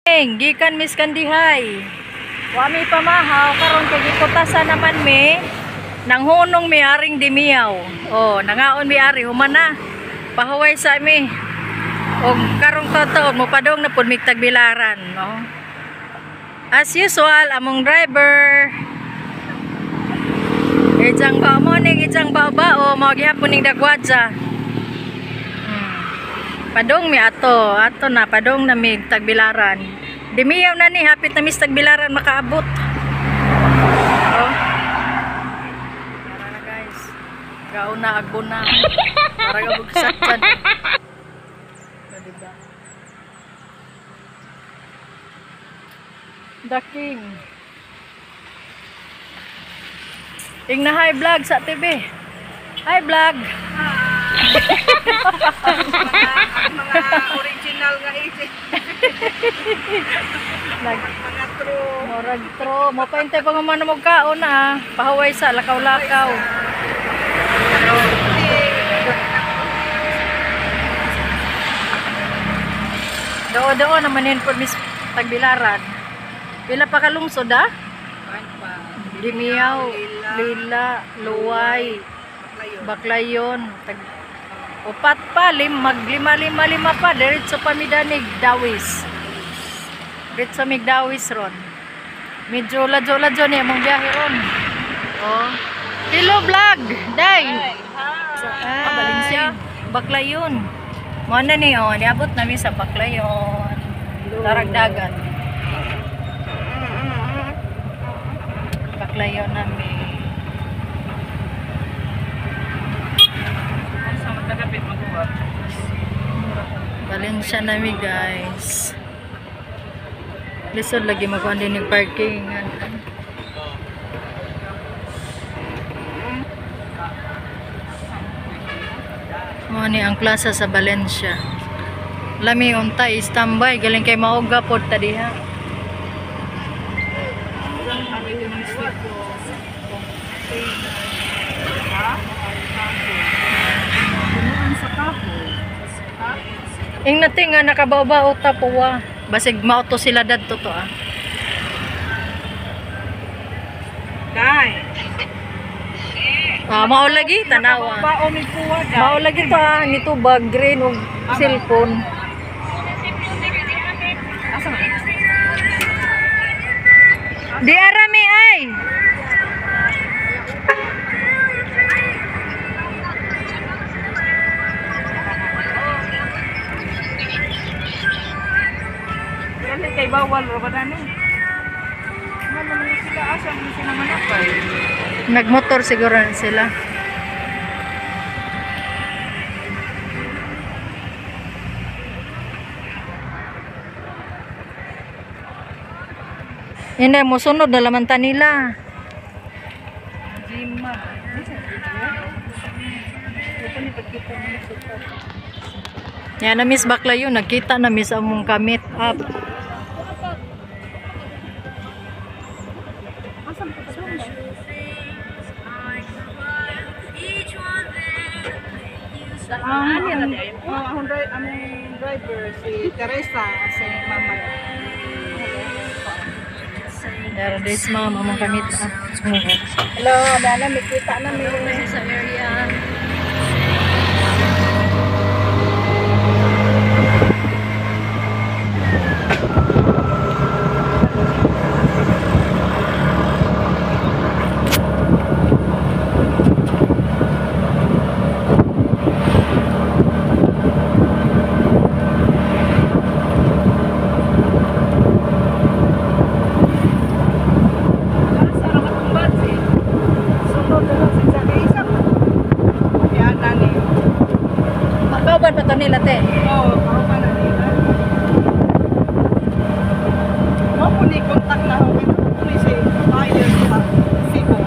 Gikan Miss Kandihay. Wami pamahaw karon kay giputasan naman mi nang hunong mi aring dimiyaw. Oh, nangaon mi ari humana. Pahuway sa mi. Og karong taon mo padong na pud mi tagbilaran, no. As usual among driver. Ijang ba mo ning ijang ba o mao gihapon ning dagwadja. Padong mi ato na padong na mi tagbilaran. Dimiyaw na ni hapit na mi tagbilaran makaabot. Oh. Tara na guys. Gao na agbo na. Para gabugsak dyan. So, diba? Daking. Ting na hi vlog sa TV. Hi vlog. mga original nga isi. Mga true. Morag true. Mapaintay pa nga mo kaon ah. Pahuway sa lakaw-lakaw. Doo naman yun po mis tagbilaran. Pila pa kalungsod ah? Dimiyaw, Lila, Luway, Baklayon, upat pa, maglima pa, diretso pa midanig, Dawis. Diretso migdawis ron. Medyo ladyo niya mong biyahe ron. Oh. Hello vlog, day. Balinsya, Baklayon. Mana ni oh, niabot namin sa Baklayon. Taragdagan. Baklayon namin. Balinsya namin guys. Lisod lagi magkuhan din yung parking. Mo ni ang plaza sa Valencia. Lami untay standby galing kay mauga pod ta diha. Ing nating nga nakabaw-baw ta puwa. Basig mauto sila dadto to ah. Dai. Ah, mao lagi tanawa. Bao mi puwa dai. Mao lagi to ah, nitubag green og cellphone. Asa man? Di arami ay. Dili kay bawal ro ba dani? Ano man sila asa man sila manapay. Nagmotor siguro sila. Hindi mo sunod na laman ta nila. Jima. Yan na miss Baklayon, nagkita na miss among kamit up. Ang driver si Teresa si Mama. There is ma'am among kamit up. Hello, dala may kita na may Sa area. Magkauban pa to nila te. Kontak na ako ito si buyer sa Cebu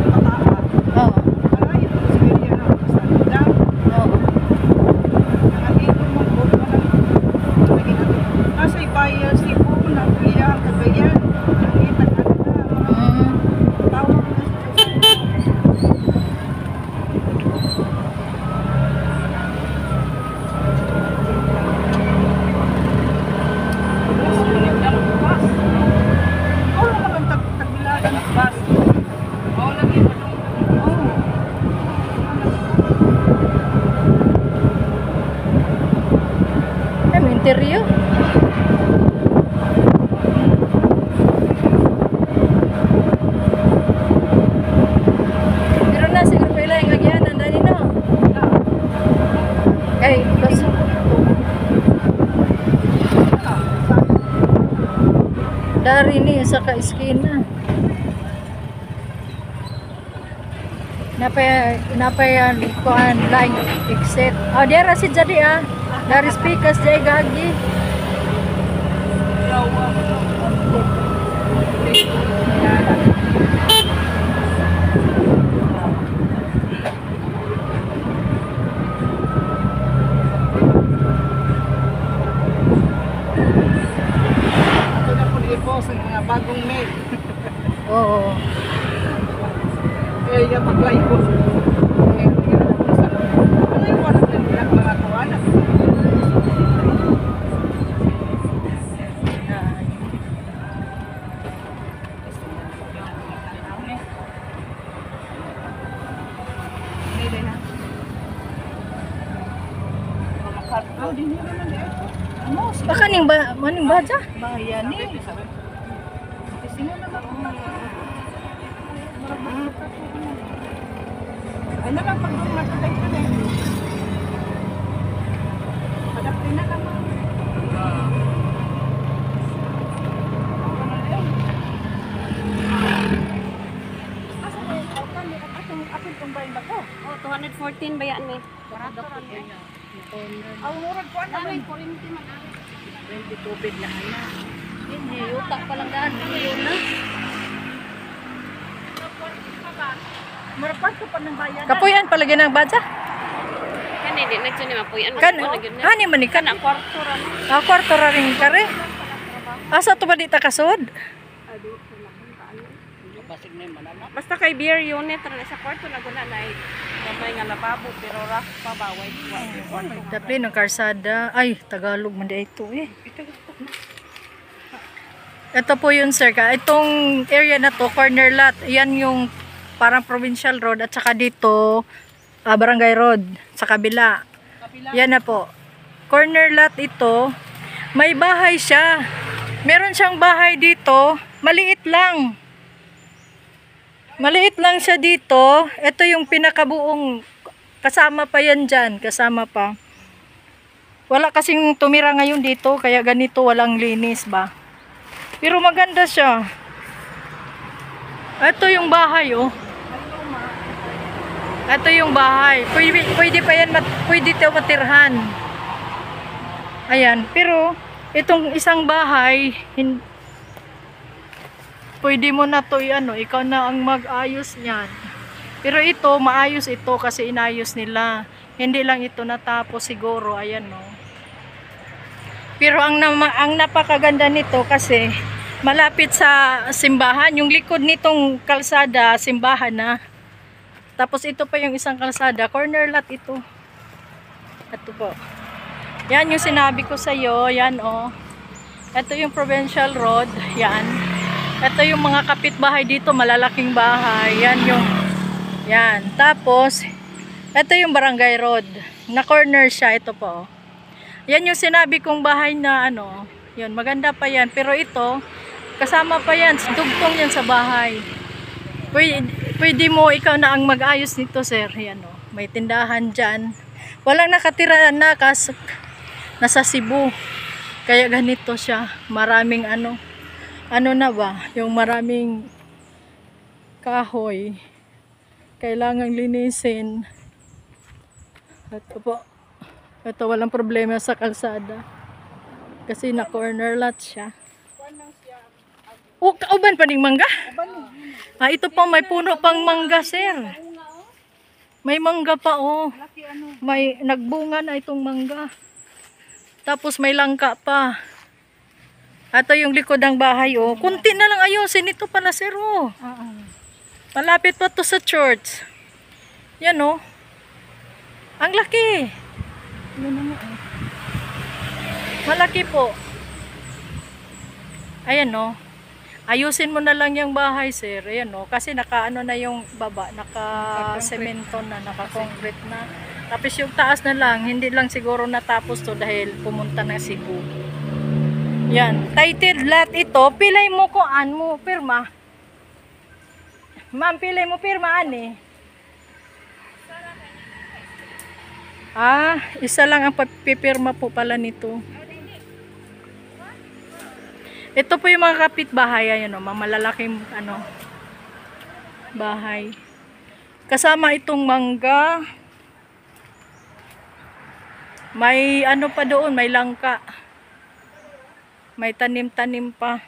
Mataha. Oo. Ay, sige na ako sa Lida. Oo. Nakatito mo po kasi buyer Cebu na kuya ang kagayan. Nakita ka na tawag na sa Pero na siguro pala yung agyanan dali no. Ay, basta. Dari ni sa ka-iskina. Napayan kuan line exit. Oh, diara si jadi ah. Dari speakers jay gagi. Ito na po i-post ang mga bagong mail. Oo. Kaya yung mag-live po. Ano yung walang nila mga kawanan? Oh, di nila na dito. Ano? Baka maning baja? Bayan ni. Kasi nga naman. Ay naman pag matutay ka na. Adaptin na naman. Oh, 214 ba yan eh? Ang murag ko ano Daming 40 man. 20 tubig na ana. Hindi, yuta pa lang daan. Yun na. Marapat ko pa ng bayan. Kapuyan palagi ng baja? Kani di nagsun ma puyan. Hani man ni kan. Kana kwarto ra no. Kwarto ra ring kare. Asa to ba di ta kasud? Basta kay beer unit ra sa kwarto na guna na gamay nga lababo pero ra pa baway. Dapli ng karsada. Ay, Tagalog man di ito eh. Ito po yun sir ka. Itong area na to, corner lot. Yan yung parang provincial road at saka dito barangay road sa kabila. Yan na po. Corner lot ito. May bahay siya. Meron siyang bahay dito. Maliit lang. Maliit lang siya dito. Ito yung pinakabuong kasama pa yan dyan. Kasama pa. Wala kasing tumira ngayon dito. Kaya ganito walang linis ba. Pero maganda siya. Ito yung bahay oh. Ito yung bahay. Pwede pa yan, pwede ito matirhan. Ayan. Pero itong isang bahay, pwede mo na to ano, ikaw na ang mag-ayos niyan. Pero ito, maayos ito kasi inayos nila. Hindi lang ito natapos siguro, ayan no. Pero ang napakaganda nito kasi malapit sa simbahan. Yung likod nitong kalsada, simbahan na. Tapos ito pa yung isang kalsada, corner lot ito. Ito po. Yan yung sinabi ko sa iyo, yan oh. Ito yung provincial road, yan. Ito yung mga kapitbahay dito, malalaking bahay. Yan yung, yan. Tapos, ito yung barangay road. Na corner siya, ito po. Yan yung sinabi kong bahay na ano, yun, maganda pa yan. Pero ito, kasama pa yan, dugtong yan sa bahay. Pwede mo, ikaw na ang mag-ayos nito, sir. Yan o, may tindahan dyan. Walang nakatira na nasa Cebu. Kaya ganito siya. Maraming ano na ba, yung maraming kahoy. Kailangang linisin. Ito po. Ito walang problema sa kalsada. Kasi na corner lot siya. Oh, kauban pa ning mangga? Ah, ito pa may puno pang mangga, sir. May mangga pa oh. May nagbunga na itong mangga. Tapos may langka pa. Ito yung likod ng bahay oh. Kunti na lang ayusin ito pala, sir oh. Malapit pa to sa church. Yan oh. Ang laki. Malaki po. Ayan oh. Ayusin mo na lang yung bahay, sir. Ayan oh. Kasi naka-ano na yung baba. Naka-semento na. Naka-concrete na. Tapos yung taas na lang. Hindi lang siguro natapos to dahil pumunta na Cebu. Yan, titled lot ito. Pilay mo kung an mo pirma. Ma'am, pilay mo pirma ani. Isa lang ang pipirma po pala nito. Ito po yung mga kapitbahay, ayan o, malalaking ano, bahay. Kasama itong mangga. May ano pa doon, may langka. May tanim-tanim pa.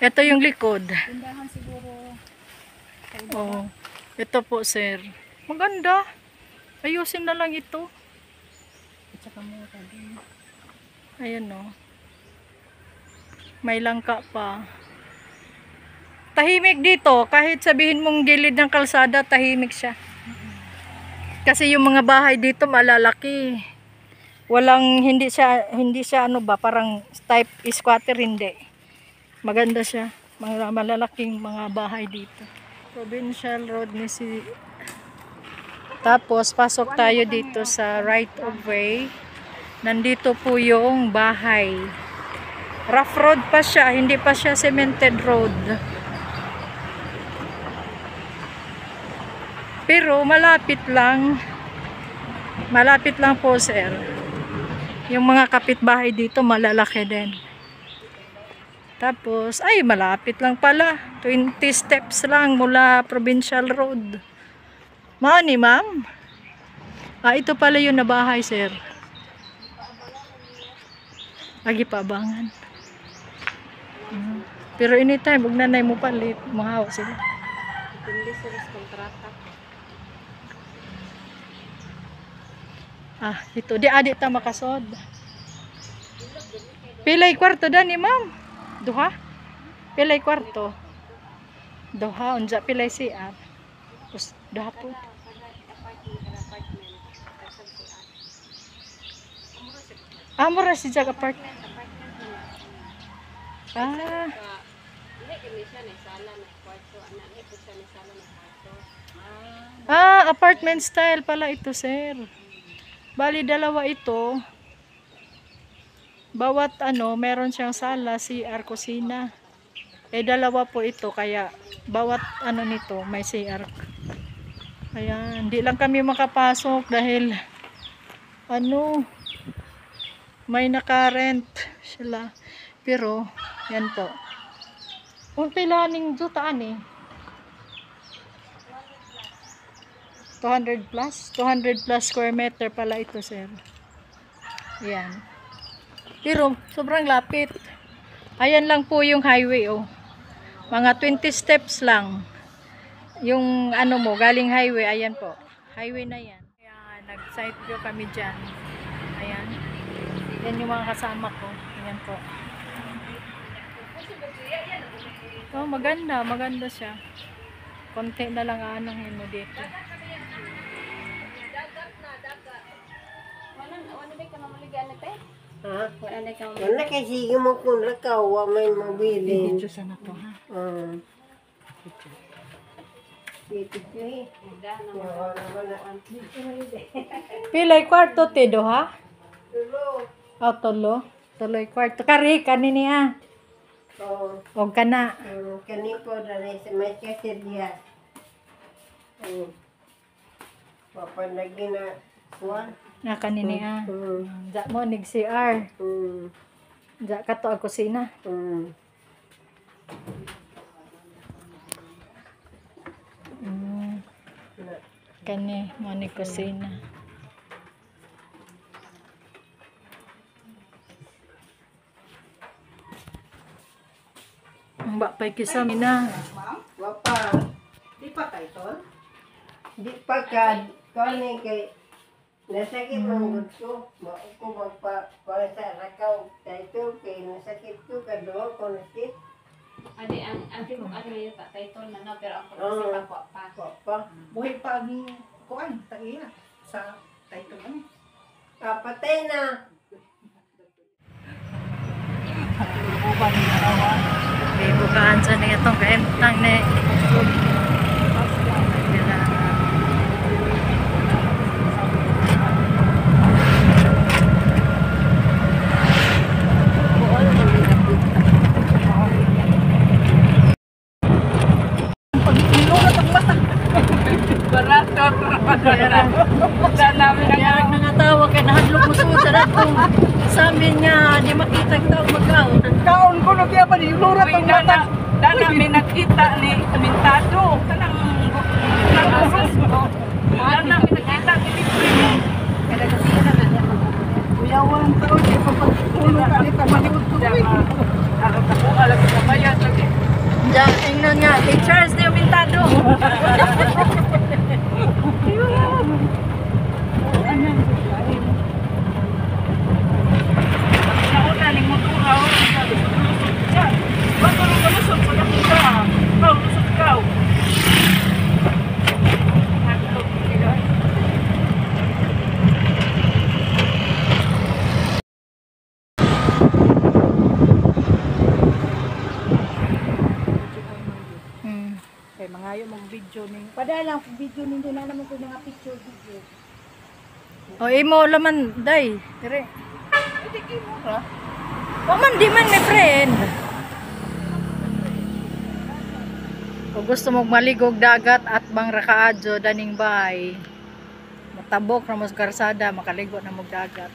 Ito yung likod. Tindahan siguro. Oh, ito po, sir. Maganda. Ayusin na lang ito. At saka mo din. Ayan o. May langka pa. Tahimik dito. Kahit sabihin mong gilid ng kalsada, tahimik siya. Kasi yung mga bahay dito malalaki. Walang, hindi siya ano ba, parang type squatter, hindi. Maganda siya. Mga malalaking mga bahay dito. Provincial Road ni si... Tapos, pasok tayo dito sa right of way. Nandito po yung bahay. Rough road pa siya, hindi pa siya cemented road. Pero malapit lang. Malapit lang po, sir. Yung mga kapitbahay dito malalaki din. Tapos, ay malapit lang pala. 20 steps lang mula Provincial Road. Maani, ma'am? Ito pala yung nabahay, sir. Lagi pa abangan. Pero anytime, huwag nanay mo palit. Mahawa sila. Hindi sila sa kontrata. Ito. Di adik ta makasod. Pilay kwarto dani, ma'am? Duha? Pilay kwarto? Duha. Unja pilay CR. Duha po. Mura si jag apartment. Hindi kami siya na sala na kwarto. Anak ito siya na sala na kwarto. Apartment style pala ito, sir. Bali, dalawa ito. Bawat ano, meron siyang sala, CR, kusina. Dalawa po ito, kaya bawat ano nito, may CR. Kaya, hindi lang kami makapasok dahil ano, may naka-rent sila. Pero, yan po. Kung pilaning jutaan eh. 200 plus square meter pala ito, sir. Yan. Pero sobrang lapit. Ayan lang po yung highway, oh. Mga 20 steps lang. Yung ano mo, galing highway, ayan po. Highway na yan. Ayan, nag-site view kami dyan. Ayan. Yan yung mga kasama ko. Ayan po. Oh, maganda siya. Konti na lang aanong mo dito. Wala na ka mamaligaan na te? Ha? Wala na ka Wala kasi mo kung lakaw, wa may mabili. Dito sana to, ha? Dito eh. Pilay kwarto te do, ha? Tulo. Tolo. Tuloy kwarto. Kari, kanini, ha? Og kana. Kani ko dali sa may kasir diya. Papanagi na kuwan. Na kanini, ha? Ja mo, nig CR. Ja kato ang kusina. Kani, mo ni kusina. Ang bapay kisam na. Wapa. Di pa title? Di pa ka. Kani kay nasakit ang gusto. Ko magpa para sa rakaw title kay nasakit ko kadto ko nasakit. Adi ang tipo ano yung title na no pero ako kasi pa. Wapa. Buhay pa ang kuan, tagiya sa title ano. Patay na. May bukaan sa nga itong kaentang na. Daan namin ang Kaya nangatawa kay nahadlok mo sa daratong. Sabi niya, di makita ang tao mag-out. Kaon ko na kaya pa ni Lura Uy, tong mata. daan namin nakita ni Kamintado. Kanang nag-usos ko. Daan namin nakita ni Primo. Kuya walang taon di pa pagpulo ka ni tamaniud ko. Alam ko, alam ko bayan lagi. Diyan, tingnan nga, kay Charles de Umintado. Nauna ni Muturaw. Lusot siya. Bago nung malusot sa nakita. Kau, lusot kau. Naglog sila. Hmm. Kay mangayo mong video ning Padala ang video ninyo na naman ko mga picture video. O, imo laman, day. Dire. Hindi kimura. Wa man, di man, my friend. Kung gusto mong maligog dagat at bang rakaadyo daning bay, matabok na mo sa karsada, makaligo na mo dagat.